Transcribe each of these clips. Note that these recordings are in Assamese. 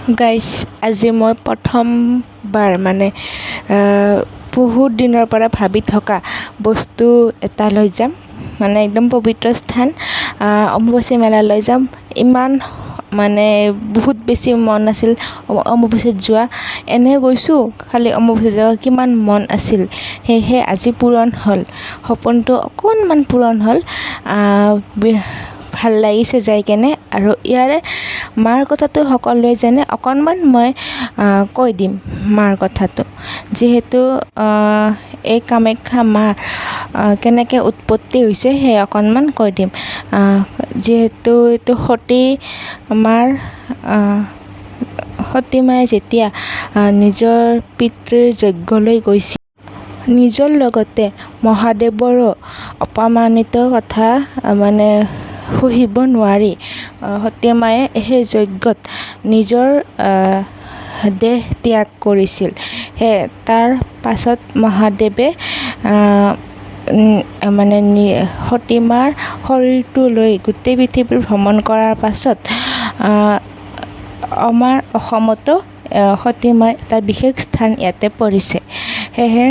গাইজ আজি মই প্ৰথমবাৰ বহুত দিনৰ পৰা ভাবি থকা বস্তু এটা লৈ যাম, একদম পবিত্ৰ স্থান অম্বুবাচী মেলালৈ যাম। ইমান বহুত বেছি মন আছিল অম্বুবাচীত যোৱা। এনে গৈছোঁ, খালি অম্বুবাচীত যাব কিমান মন আছিল, সেয়েহে আজি পূৰণ হ'ল, সপোনটো অকণমান পূৰণ হ'ল। ভাল লাগিছে যাই কেনে। আৰু ইয়াৰে মাৰ কথাটো সকলোৱে জানে, অকণমান মই কৈ দিম মাৰ কথাটো। যিহেতু এই কামাখ্যা মাৰ কেনেকৈ উৎপত্তি হৈছে সেই অকণমান কৈ দিম। যিহেতু এইটো সতী মায়ে যেতিয়া নিজৰ পিতৃৰ যজ্ঞলৈ গৈছিল, নিজৰ লগতে মহাদেৱৰো অপমানিত কথা সহিব নোৱাৰি সতী মায়ে সেই যজ্ঞত নিজৰ দেহ ত্যাগ কৰিছিল। তাৰ পাছত মহাদেৱে সতী মাৰ শৰীৰটো লৈ গোটেই পৃথিৱী ভ্ৰমণ কৰাৰ পাছত আমাৰ অসমতো সতী মাৰ এটা বিশেষ স্থান ইয়াতে পৰিছে। সেয়েহে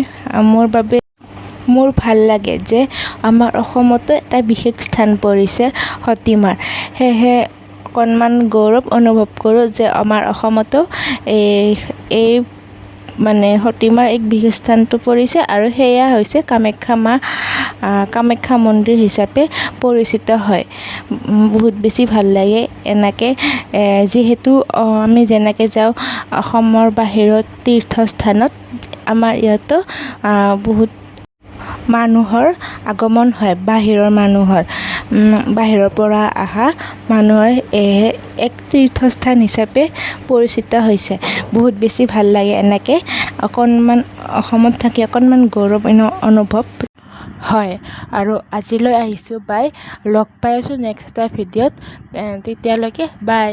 মোৰ ভাল লাগে যে আমাৰ অসমতো এটা বিশেষ স্থান পৰিছে সতী মাৰ। সেয়েহে অকণমান গৌৰৱ অনুভৱ কৰোঁ যে আমাৰ অসমতো এই সতী মাৰ এক বিশেষ স্থানটো পৰিছে, আৰু সেয়া হৈছে কামাখ্যা মন্দিৰ হিচাপে পৰিচিত হয়। বহুত বেছি ভাল লাগে এনেকৈ। যিহেতু আমি যেনেকৈ যাওঁ অসমৰ বাহিৰত তীৰ্থস্থানত, আমাৰ ইয়াতো বহুত মানুহৰ আগমন হয়, বাহিৰৰ পৰা অহা মানুহৰ এক তীৰ্থস্থান হিচাপে পৰিচিত হৈছে। বহুত বেছি ভাল লাগে এনেকৈ। অকণমান অসমত থাকি অকণমান গৌৰৱ অনুভৱ হয়। আৰু আজিলৈ আহিছোঁ, বাই। লগ পাই আছোঁ নেক্সট এটা ভিডিঅ'ত। তেতিয়ালৈকে বাই।